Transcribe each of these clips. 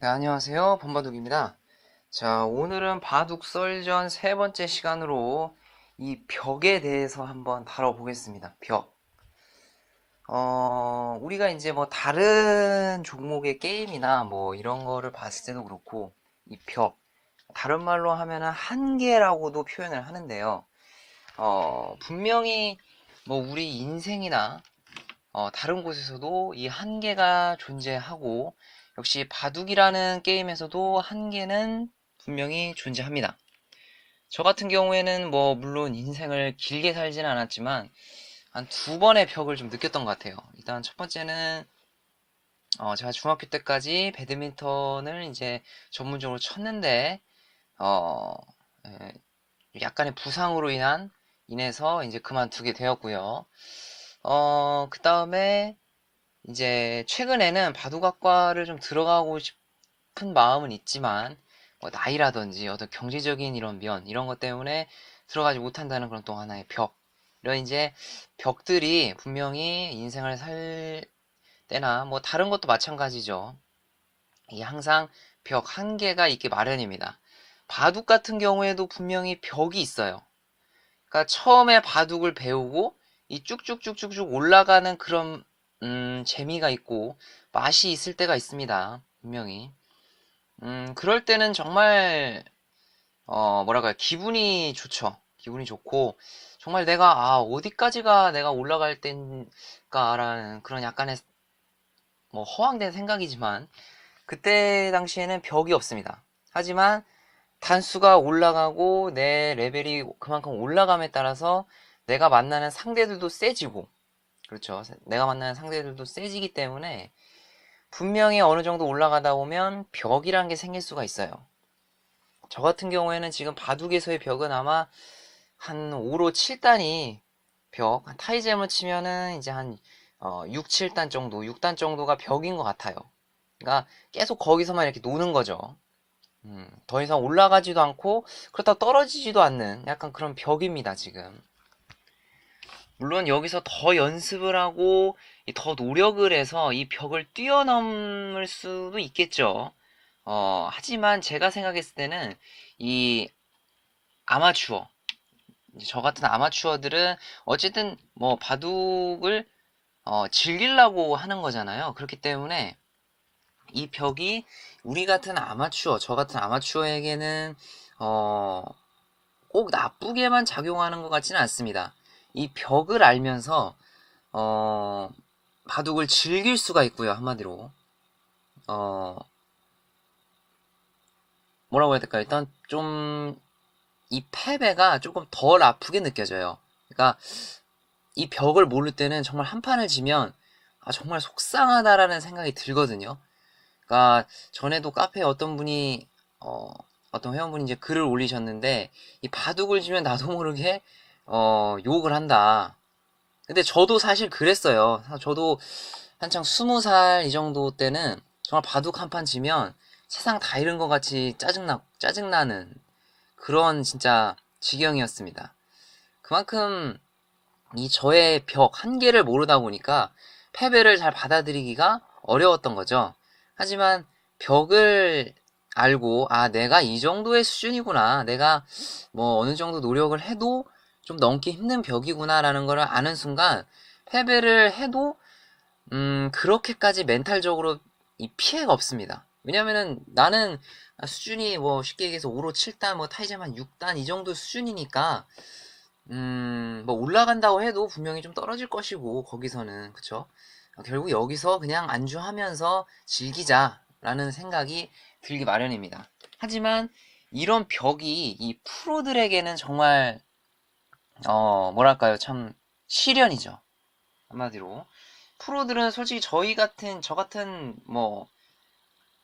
네, 안녕하세요. 범바둑입니다. 자, 오늘은 바둑 썰전 세 번째 시간으로 이 벽에 대해서 한번 다뤄보겠습니다. 벽. 우리가 이제 뭐 다른 종목의 게임이나 뭐 이런 거를 봤을 때도 그렇고, 이 벽. 다른 말로 하면은 한계라고도 표현을 하는데요. 분명히 뭐 우리 인생이나 다른 곳에서도 이 한계가 존재하고, 역시 바둑이라는 게임에서도 한계는 분명히 존재합니다. 저 같은 경우에는 뭐 물론 인생을 길게 살지는 않았지만 한 두 번의 벽을 좀 느꼈던 것 같아요. 일단 첫 번째는 제가 중학교 때까지 배드민턴을 이제 전문적으로 쳤는데 어, 에, 약간의 부상으로 인해서 이제 그만두게 되었고요. 그 다음에 이제 최근에는 바둑학과를 좀 들어가고 싶은 마음은 있지만 뭐 나이라든지 어떤 경제적인 이런 이런 것 때문에 들어가지 못한다는 그런 또 하나의 벽. 이런 이제 벽들이 분명히 인생을 살 때나 뭐 다른 것도 마찬가지죠. 이게 항상 벽 한계가 있기 마련입니다. 바둑 같은 경우에도 분명히 벽이 있어요. 그러니까 처음에 바둑을 배우고 이 쭉쭉쭉쭉쭉 올라가는 그런 재미가 있고 맛이 있을 때가 있습니다. 분명히. 그럴 때는 정말 뭐랄까요, 기분이 좋죠. 기분이 좋고 정말 내가 어디까지가 내가 올라갈 땐가라는 그런 약간의 뭐 허황된 생각이지만 그때 당시에는 벽이 없습니다. 하지만 단수가 올라가고 내 레벨이 그만큼 올라감에 따라서 내가 만나는 상대들도 세지고, 그렇죠. 내가 만나는 상대들도 세지기 때문에 분명히 어느 정도 올라가다 보면 벽이란 게 생길 수가 있어요. 저 같은 경우에는 지금 바둑에서의 벽은 아마 한 5로 7단이 벽, 타이잼을 치면은 이제 한 6, 7단 정도, 6단 정도가 벽인 것 같아요. 그러니까 계속 거기서만 이렇게 노는 거죠. 더 이상 올라가지도 않고 그렇다고 떨어지지도 않는 약간 그런 벽입니다, 지금. 물론 여기서 더 연습을 하고 더 노력을 해서 이 벽을 뛰어넘을 수도 있겠죠. 하지만 제가 생각했을 때는 이 아마추어, 이제 저 같은 아마추어들은 어쨌든 뭐 바둑을 즐기려고 하는 거잖아요. 그렇기 때문에 이 벽이 우리 같은 아마추어, 저 같은 아마추어에게는 어, 꼭 나쁘게만 작용하는 것 같지는 않습니다. 이 벽을 알면서 어, 바둑을 즐길 수가 있고요. 한마디로 어, 뭐라고 해야 될까? 일단 좀 이 패배가 조금 덜 아프게 느껴져요. 그러니까 이 벽을 모를 때는 정말 한 판을 지면 정말 속상하다라는 생각이 들거든요. 그러니까 전에도 카페에 어떤 분이 어떤 회원분이 이제 글을 올리셨는데 이 바둑을 지면 나도 모르게 욕을 한다. 근데 저도 사실 그랬어요. 저도 한창 20살 이 정도 때는 정말 바둑 한 판 지면 세상 다 잃은 것 같이 짜증나는 그런 진짜 지경이었습니다. 그만큼 이 저의 벽 한계를 모르다 보니까 패배를 잘 받아들이기가 어려웠던 거죠. 하지만 벽을 알고 내가 이 정도의 수준이구나. 내가 뭐 어느 정도 노력을 해도 좀 넘기 힘든 벽이구나라는 걸 아는 순간 패배를 해도 그렇게까지 멘탈적으로 이 피해가 없습니다. 왜냐면은 나는 수준이 뭐 쉽게 얘기해서 5로 7단 뭐 타이제만 6단 이 정도 수준이니까 뭐 올라간다고 해도 분명히 좀 떨어질 것이고 거기서는 그쵸? 결국 여기서 그냥 안주하면서 즐기자라는 생각이 들기 마련입니다. 하지만 이런 벽이 이 프로들에게는 정말 뭐랄까요, 참 시련이죠. 한마디로 프로들은 솔직히 저 같은 뭐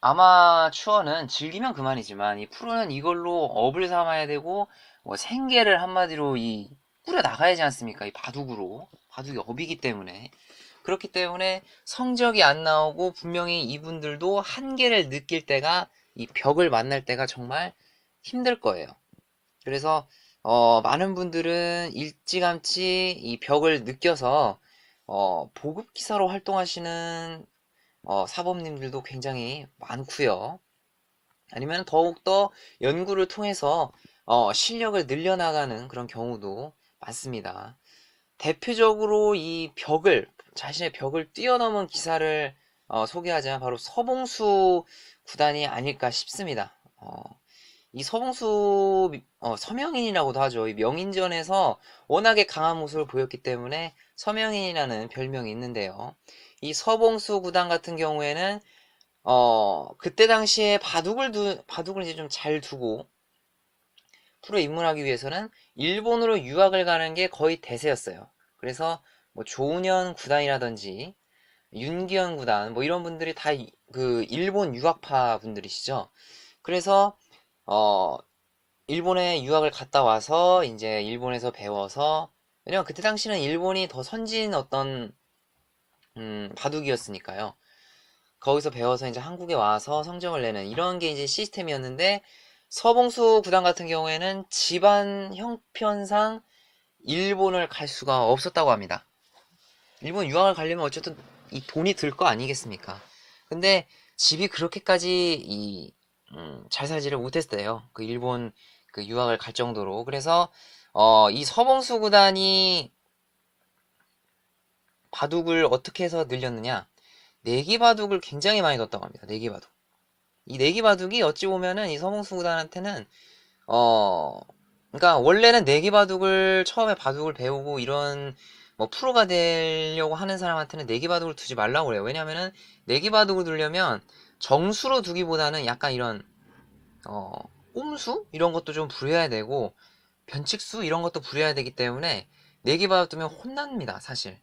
아마추어는 즐기면 그만이지만 이 프로는 이걸로 업을 삼아야 되고 뭐 생계를 한마디로 이 꾸려 나가야지 않습니까? 이 바둑으로 바둑이 업이기 때문에 그렇기 때문에 성적이 안 나오고 분명히 이분들도 한계를 느낄 때가 이 벽을 만날 때가 정말 힘들 거예요. 그래서 많은 분들은 일찌감치 이 벽을 느껴서 보급 기사로 활동하시는 사범님들도 굉장히 많고요. 아니면 더욱더 연구를 통해서 실력을 늘려나가는 그런 경우도 많습니다. 대표적으로 자신의 벽을 뛰어넘은 기사를 소개하자면 바로 서봉수 구단이 아닐까 싶습니다. 이 서봉수 서명인이라고도 하죠. 이 명인전에서 워낙에 강한 모습을 보였기 때문에 서명인이라는 별명이 있는데요. 이 서봉수 구단 같은 경우에는 그때 당시에 바둑을 이제 좀 잘 두고 프로에 입문하기 위해서는 일본으로 유학을 가는 게 거의 대세였어요. 그래서 뭐 조은현 구단이라든지 윤기현 구단 뭐 이런 분들이 다 그 일본 유학파 분들이시죠. 그래서 일본에 유학을 갔다 와서 이제 일본에서 배워서, 왜냐면 그때 당시는 일본이 더 선진 바둑이었으니까요. 거기서 배워서 이제 한국에 와서 성적을 내는 이런 게 이제 시스템이었는데, 서봉수 구단 같은 경우에는 집안 형편상 일본을 갈 수가 없었다고 합니다. 일본 유학을 가려면 어쨌든 이 돈이 들 거 아니겠습니까? 근데 집이 그렇게까지 잘 살지를 못했어요. 그 일본 그 유학을 갈 정도로. 그래서 이 서봉수 구단이 바둑을 어떻게 해서 늘렸느냐? 내기 바둑을 굉장히 많이 뒀다고 합니다. 내기 바둑. 이 내기 바둑이 어찌 보면은 이 서봉수 구단한테는 어 그러니까 원래는 내기 바둑을 처음에 바둑을 배우고 이런 뭐 프로가 되려고 하는 사람한테는 내기 바둑을 두지 말라고 그래요. 왜냐면은 내기 바둑을 두려면 정수로 두기보다는 약간 이런 어 꼼수 이런 것도 좀 부려야 되고 변칙수 이런 것도 부려야 되기 때문에 내기 바둑 두면 혼납니다, 사실.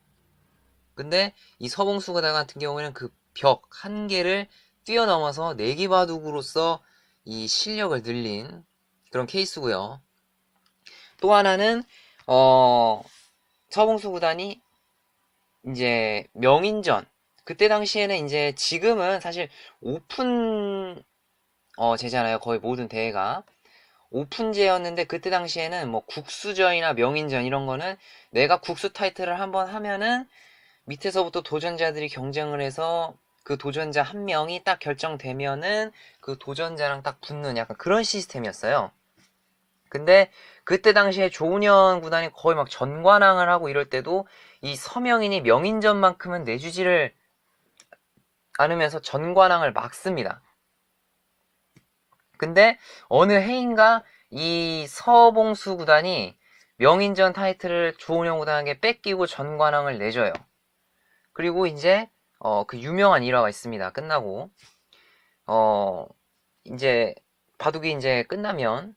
근데 이 서봉수 구단 같은 경우에는 그 벽 한계를 뛰어넘어서 내기 바둑으로서 이 실력을 늘린 그런 케이스고요. 또 하나는 서봉수 구단이 이제 명인전, 그때 당시에는 이제 지금은 사실 오픈 제잖아요. 거의 모든 대회가 오픈제였는데, 그때 당시에는 뭐 국수전이나 명인전 이런 거는 내가 국수 타이틀을 한번 하면은 밑에서부터 도전자들이 경쟁을 해서 그 도전자 한 명이 딱 결정되면은 그 도전자랑 딱 붙는 약간 그런 시스템이었어요. 근데 그때 당시에 조은현 구단이 거의 막 전관왕을 하고 이럴 때도 이 서명인이 명인전만큼은 내주지를 않으면서 전관왕을 막습니다. 근데 어느 해인가 이 서봉수 구단이 명인전 타이틀을 조은현 구단에게 뺏기고 전관왕을 내줘요. 그리고 이제 그 유명한 일화가 있습니다. 끝나고 이제 바둑이 이제 끝나면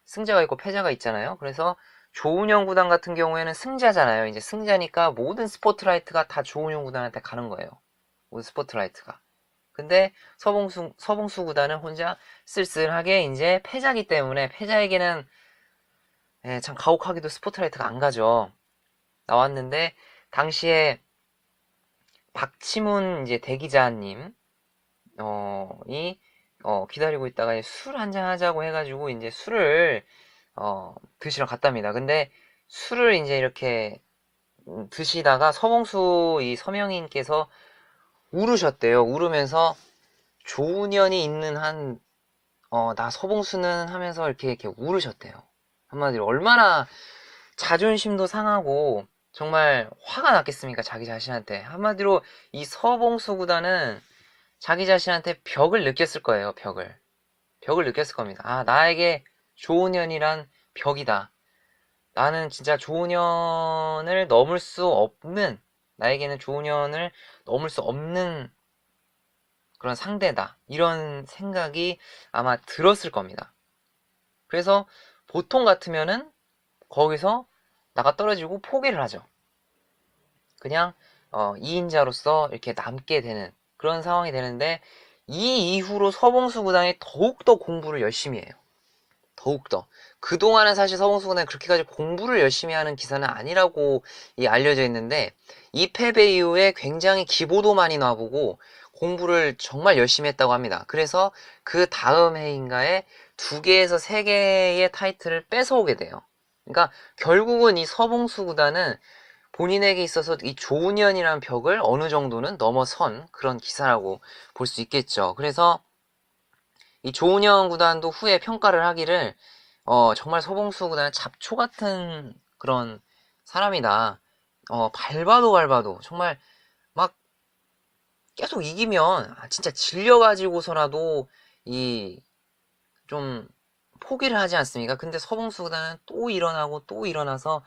승자가 있고 패자가 있잖아요. 그래서 조은현 구단 같은 경우에는 승자잖아요. 이제 승자니까 모든 스포트라이트가 다 조은현 구단한테 가는 거예요. 모든 스포트라이트가. 근데 서봉수 구단은 혼자 쓸쓸하게 이제 패자기 때문에 패자에게는 참 가혹하게도 스포트라이트가 안 가죠. 나왔는데 당시에 박치문 이제 대기자님 이 기다리고 있다가 술 한잔 하자고 해가지고 이제 술을 드시러 갔답니다. 근데 술을 이제 이렇게 드시다가 서봉수 이 서명인께서 울으셨대요. 울으면서 조은현이 있는 한 나 서봉수는 하면서 이렇게 울으셨대요. 한마디로 얼마나 자존심도 상하고 정말 화가 났겠습니까, 자기 자신한테. 한마디로 이 서봉수 구단은 자기 자신한테 벽을 느꼈을 거예요. 벽을 느꼈을 겁니다. 아, 나에게 조은현이란 벽이다. 나는 진짜 조은현을 넘을 수 없는, 나에게는 조은현을 넘을 수 없는 그런 상대다. 이런 생각이 아마 들었을 겁니다. 그래서 보통 같으면은 거기서 나가 떨어지고 포기를 하죠. 그냥 2인자로서 이렇게 남게 되는 그런 상황이 되는데, 이 이후로 서봉수 구단이 더욱더 공부를 열심히 해요. 더욱더. 그동안은 사실 서봉수 구단이 그렇게까지 공부를 열심히 하는 기사는 아니라고 알려져 있는데, 이 패배 이후에 굉장히 기보도 많이 놔보고 공부를 정말 열심히 했다고 합니다. 그래서 그 다음 해인가에 2개에서 3개의 타이틀을 뺏어오게 돼요. 그러니까 결국은 이 서봉수 구단은 본인에게 있어서 이 조은현이라는 벽을 어느 정도는 넘어선 그런 기사라고 볼 수 있겠죠. 그래서 이 조은현 구단도 후에 평가를 하기를 정말 서봉수 구단은 잡초 같은 그런 사람이다. 밟아도 정말 막 계속 이기면 진짜 질려가지고서라도 이 좀 포기를 하지 않습니까? 근데 서봉수 구단은 또 일어나고 또 일어나서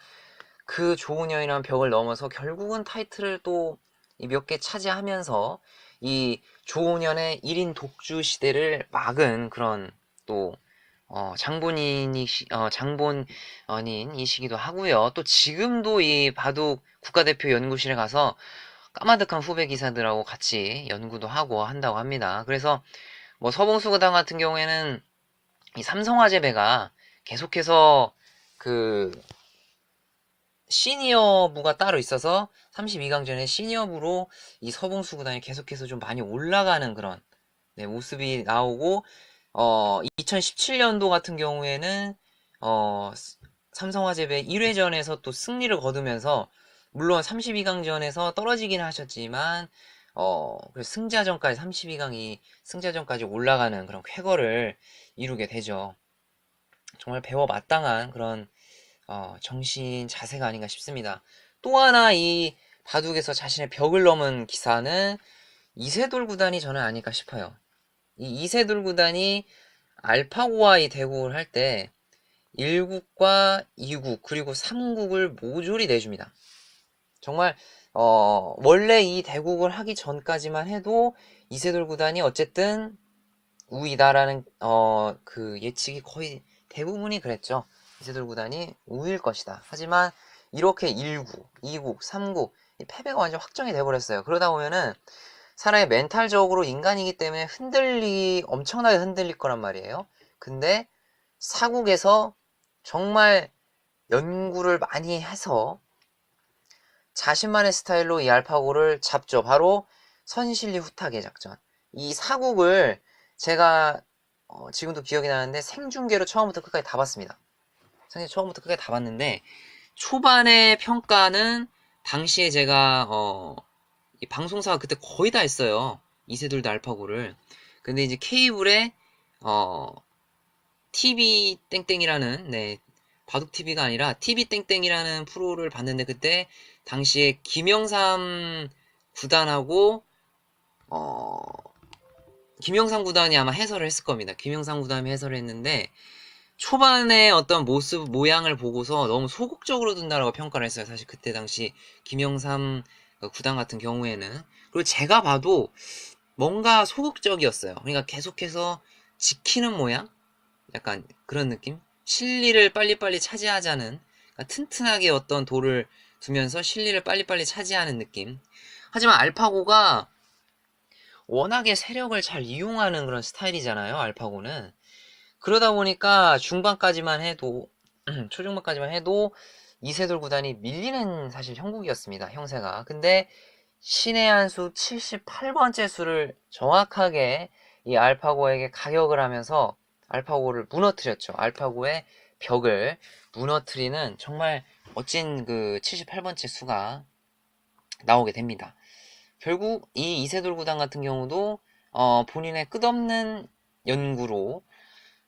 그 조은현이라는 벽을 넘어서 결국은 타이틀을 또 몇 개 차지하면서 이 조은현의 1인 독주 시대를 막은 그런 또 장본인이시기도 하고요. 또 지금도 이 바둑 국가대표 연구실에 가서 까마득한 후배 기사들하고 같이 연구도 하고 한다고 합니다. 그래서 뭐 서봉수 구단 같은 경우에는 이 삼성화재배가 계속해서 그 시니어부가 따로 있어서 32강전에 시니어부로 이 서봉수 구단이 계속해서 좀 많이 올라가는 그런 모습이 나오고 2017년도 같은 경우에는 삼성화재배 1회전에서 또 승리를 거두면서 물론 32강전에서 떨어지긴 하셨지만 승자전까지 32강이 승자전까지 올라가는 그런 쾌거를 이루게 되죠. 정말 배워 마땅한 그런 정신 자세가 아닌가 싶습니다. 또 하나 이 바둑에서 자신의 벽을 넘은 기사는 이세돌 구단이 저는 아닐까 싶어요. 이 이세돌 구단이 알파고와 이 대국을 할 때 1국과 2국 그리고 3국을 모조리 내줍니다. 정말 원래 이 대국을 하기 전까지만 해도 이세돌 구단이 어쨌든 우위다라는 그 예측이 거의 대부분이 그랬죠. 이세돌 구단이 우위일 것이다. 하지만 이렇게 1국, 2국, 3국 패배가 완전 확정이 돼버렸어요. 그러다 보면은 사람이 멘탈적으로 인간이기 때문에 엄청나게 흔들릴 거란 말이에요. 근데 사국에서 정말 연구를 많이 해서 자신만의 스타일로 이 알파고를 잡죠. 바로 선실리 후타게 작전. 이 사국을 제가 지금도 기억이 나는데 생중계로 처음부터 끝까지 다 봤습니다. 처음부터 끝까지 다 봤는데 초반의 평가는 당시에 제가 이 방송사가 그때 거의 다 했어요. 이세돌 알파고를. 근데 이제 케이블에 TV 땡땡이라는 바둑 TV가 아니라 TV 땡땡이라는 프로를 봤는데 그때 당시에 김영삼 구단하고 김영삼 구단이 아마 해설을 했을 겁니다. 김영삼 구단이 해설을 했는데 초반에 어떤 모습 모양을 보고서 너무 소극적으로 둔다라고 평가를 했어요. 사실 그때 당시 김영삼 구단 같은 경우에는. 그리고 제가 봐도 뭔가 소극적이었어요. 그러니까 계속해서 지키는 모양? 약간 그런 느낌? 실리를 빨리빨리 차지하자는, 그러니까 튼튼하게 어떤 돌을 두면서 실리를 빨리빨리 차지하는 느낌. 하지만 알파고가 워낙에 세력을 잘 이용하는 그런 스타일이잖아요, 알파고는. 그러다 보니까 중반까지만 해도, 초중반까지만 해도 이세돌 구단이 밀리는 사실 형국이었습니다, 형세가. 근데 신의 한 수 78번째 수를 정확하게 이 알파고에게 가격을 하면서 알파고를 무너뜨렸죠. 알파고의 벽을 무너뜨리는 정말 멋진 그 78번째 수가 나오게 됩니다. 결국 이 이세돌 구단 같은 경우도 본인의 끝없는 연구로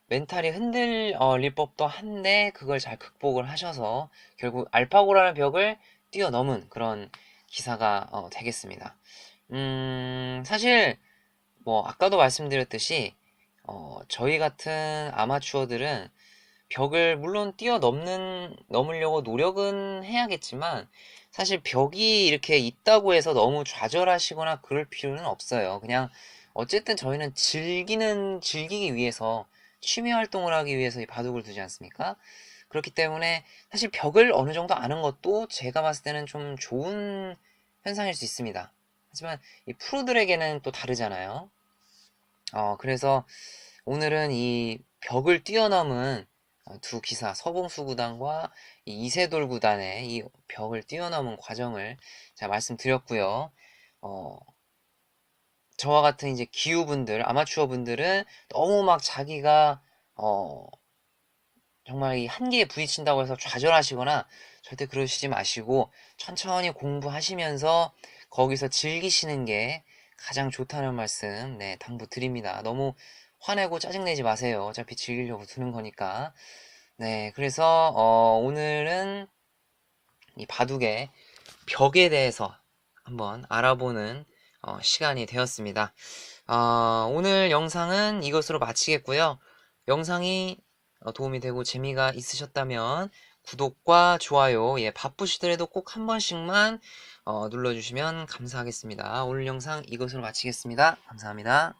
멘탈이 흔들릴 법도 한데 그걸 잘 극복을 하셔서 결국 알파고라는 벽을 뛰어넘은 그런 기사가 되겠습니다. 사실 뭐 아까도 말씀드렸듯이 저희 같은 아마추어들은 벽을 물론 넘으려고 노력은 해야겠지만 사실 벽이 이렇게 있다고 해서 너무 좌절하시거나 그럴 필요는 없어요. 그냥 어쨌든 저희는 즐기기 위해서 취미 활동을 하기 위해서 이 바둑을 두지 않습니까? 그렇기 때문에 사실 벽을 어느 정도 아는 것도 제가 봤을 때는 좀 좋은 현상일 수 있습니다. 하지만 이 프로들에게는 또 다르잖아요. 그래서 오늘은 이 벽을 뛰어넘은 두 기사, 서봉수 구단과 이 이세돌 구단의 이 벽을 뛰어넘은 과정을 제가 말씀드렸고요. 저와 같은 이제 기우분들, 아마추어 분들은 너무 막 자기가 정말 이 한계에 부딪힌다고 해서 좌절하시거나 절대 그러시지 마시고 천천히 공부하시면서 거기서 즐기시는 게 가장 좋다는 말씀 당부드립니다. 너무 화내고 짜증내지 마세요. 어차피 즐기려고 두는 거니까. 네, 그래서 오늘은 이 바둑의 벽에 대해서 한번 알아보는 시간이 되었습니다. 오늘 영상은 이것으로 마치겠고요. 영상이 도움이 되고 재미가 있으셨다면 구독과 좋아요, 예, 바쁘시더라도 꼭 한 번씩만 눌러주시면 감사하겠습니다. 오늘 영상 이것으로 마치겠습니다. 감사합니다.